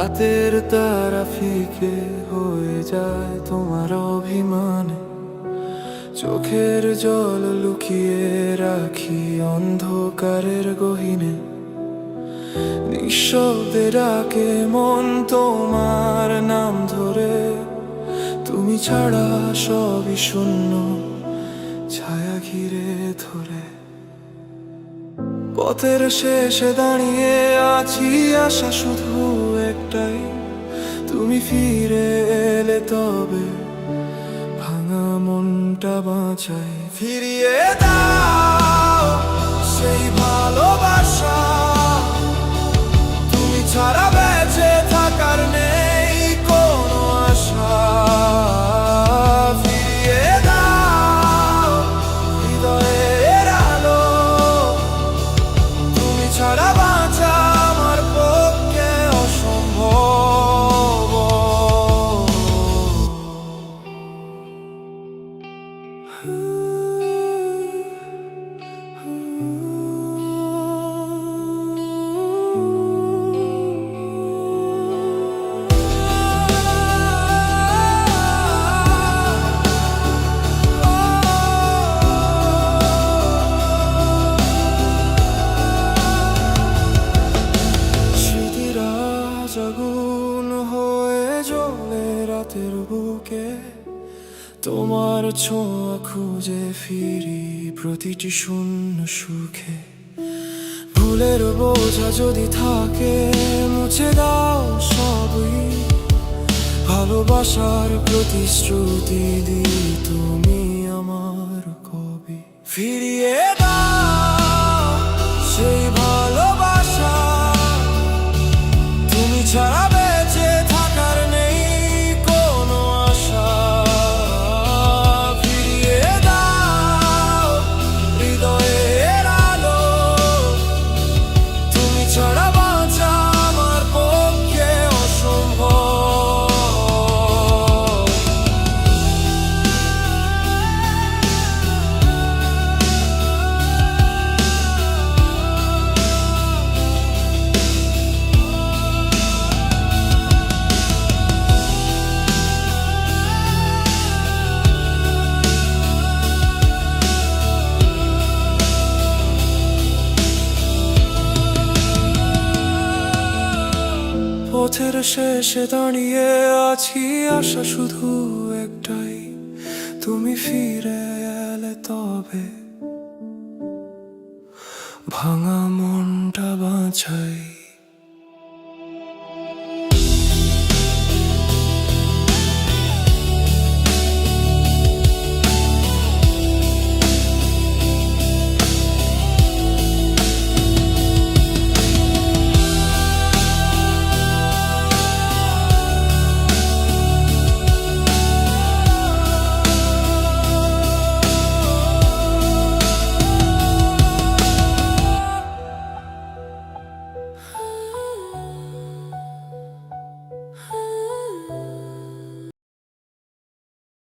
রাতের তারা ফিকে হয়ে যায় তোমার অভিমানে, চোখের জল লুকিয়ে রাখি অন্ধকারের গহীনে। নিঃশব্দে ডাকে মন তোমার নাম ধরে, তুমি ছাড়া সবই শূন্য, ছায়া ঘিরে ধরে। পথের শেষে দাঁড়িয়ে আছি, আশা শুধু একটাই, তুমি ফিরে এলে তবে ভাঙা মনটা বাঁচাই। ফিরিয়ে দাও সেই ভালোবাসা, তুমি ছাড়া বেঁচে থাকার নেই কোনো আশা। ফিরিয়ে দাও হৃদয়ের আলো, তুমি ছাড়া বাঁচা আমার পক্ষে অসম্ভব। আগুন হয়ে জ্বলে রাতের বুকে, তোমার ছোঁয়া খুঁজে ফিরি প্রতিটি শূন্য সুখে। ভুলের বোঝা যদি থাকে মুছে দাও সবই, ভালোবাসার প্রতিশ্রুতি দিই তুমি আমার কবি। ফিরিয়ে দাও সেই ভালোবাসা, তুমি ছাড়া বেঁচে থাকার নেই কোনো আশা। ফিরিয়ে দাও হৃদয়ের আলো, তুমি ছাড়া বাঁচা আমার পক্ষে অসম্ভব। পথের শেষে দাঁড়িয়ে আছি, আশা শুধু একটাই, তুমি ফিরে এলে তবে ভাঙা মনটা বাঁচাই।